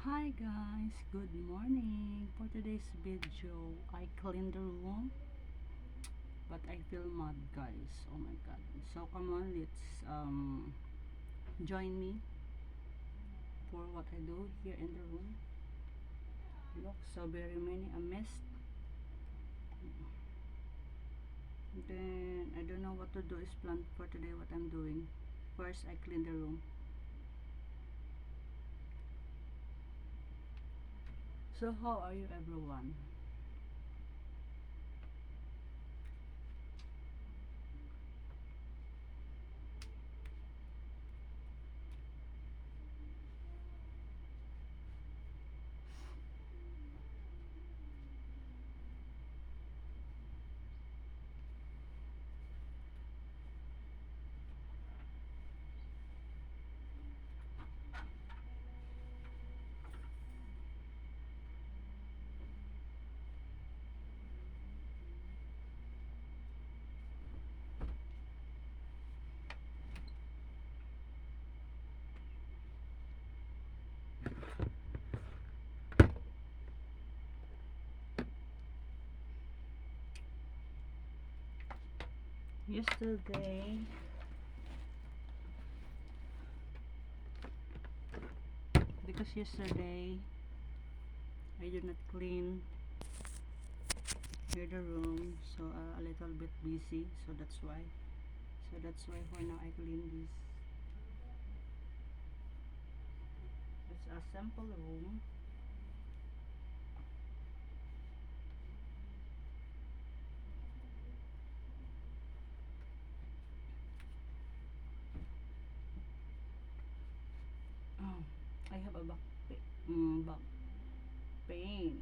Hi guys, good morning. For today's video, I cleaned the room, but I feel mad guys. Oh my god. So come on, let's join me for what I do here in the room. Look, so very many a mess. Then I don't know what to do is plan for today what I'm doing. First I clean the room. So how are you everyone? Yesterday because yesterday I did not clean here the room, so a little bit busy, so that's why for now I clean this. It's a simple room. Oh, I have a back pain.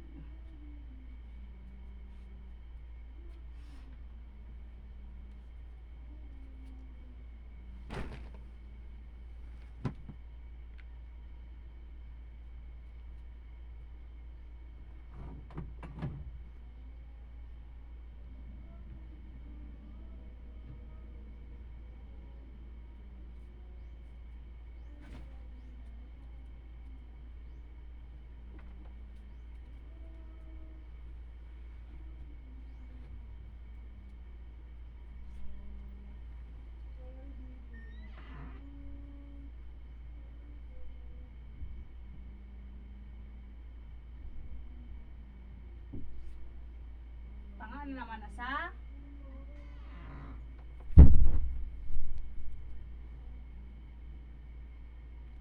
Tangan naman na sa.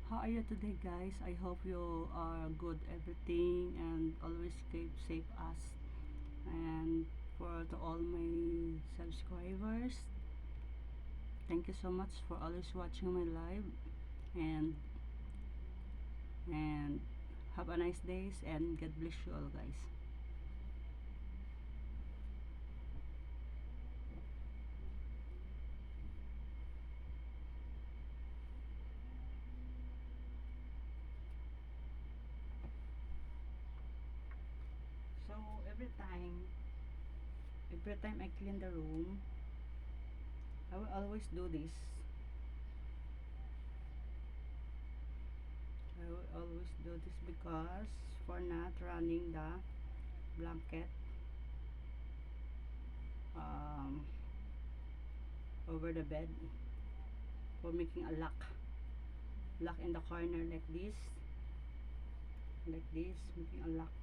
How are you today guys? I hope you are good everything and always keep safe us. And for to all my subscribers, thank you so much for always watching my live, and and have a nice days and God bless you all guys. So every time I clean the room, I will always do this. I will always do this because for not running the blanket um, over the bed, for making a lock in the corner like this, making a lock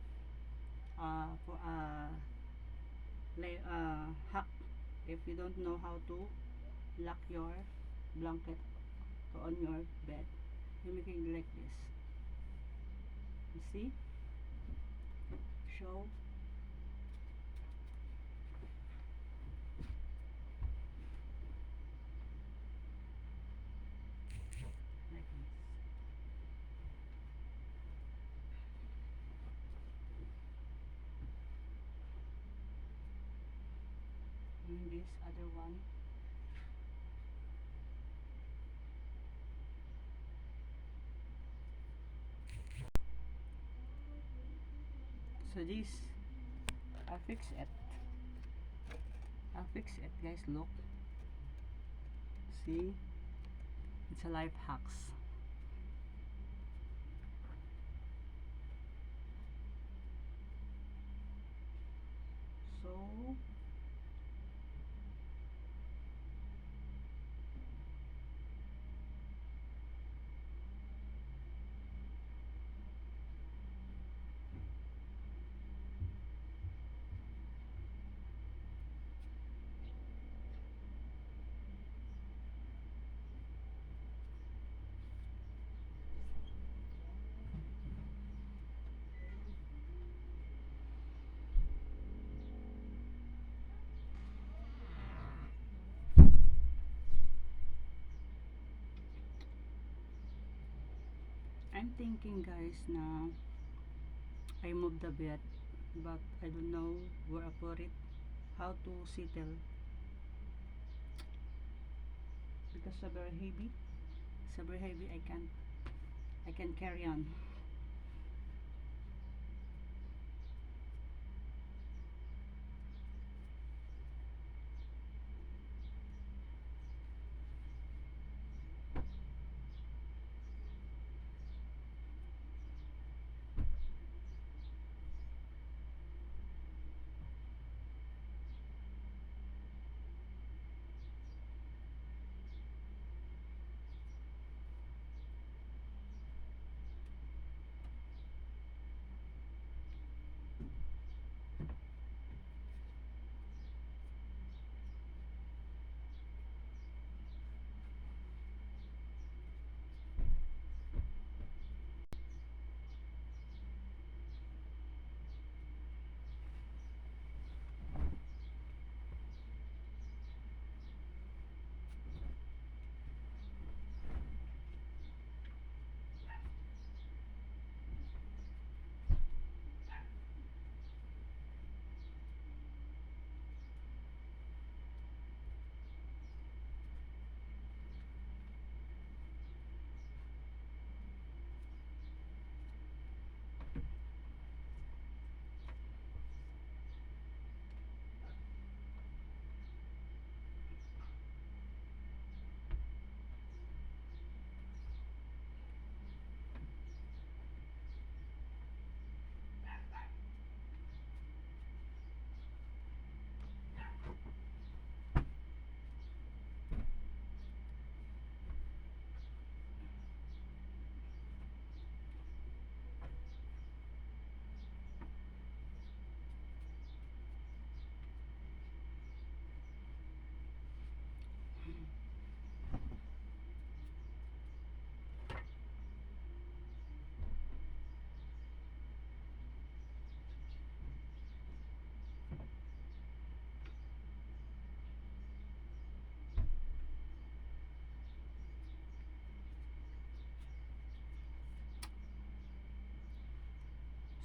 for hack. If you don't know how to lock your blanket on your bed, you're making like this. You see? Show. Like this. And this other one. So this, I fix it. Guys. Look. See? It's a life hacks. So I'm thinking guys na I moved the bed, but I don't know where I put it, how to settle, because it's very heavy. It's very heavy. I can carry on.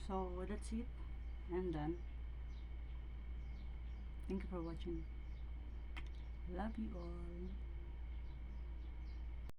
So that's it. I'm done. Thank you for watching. Love you all.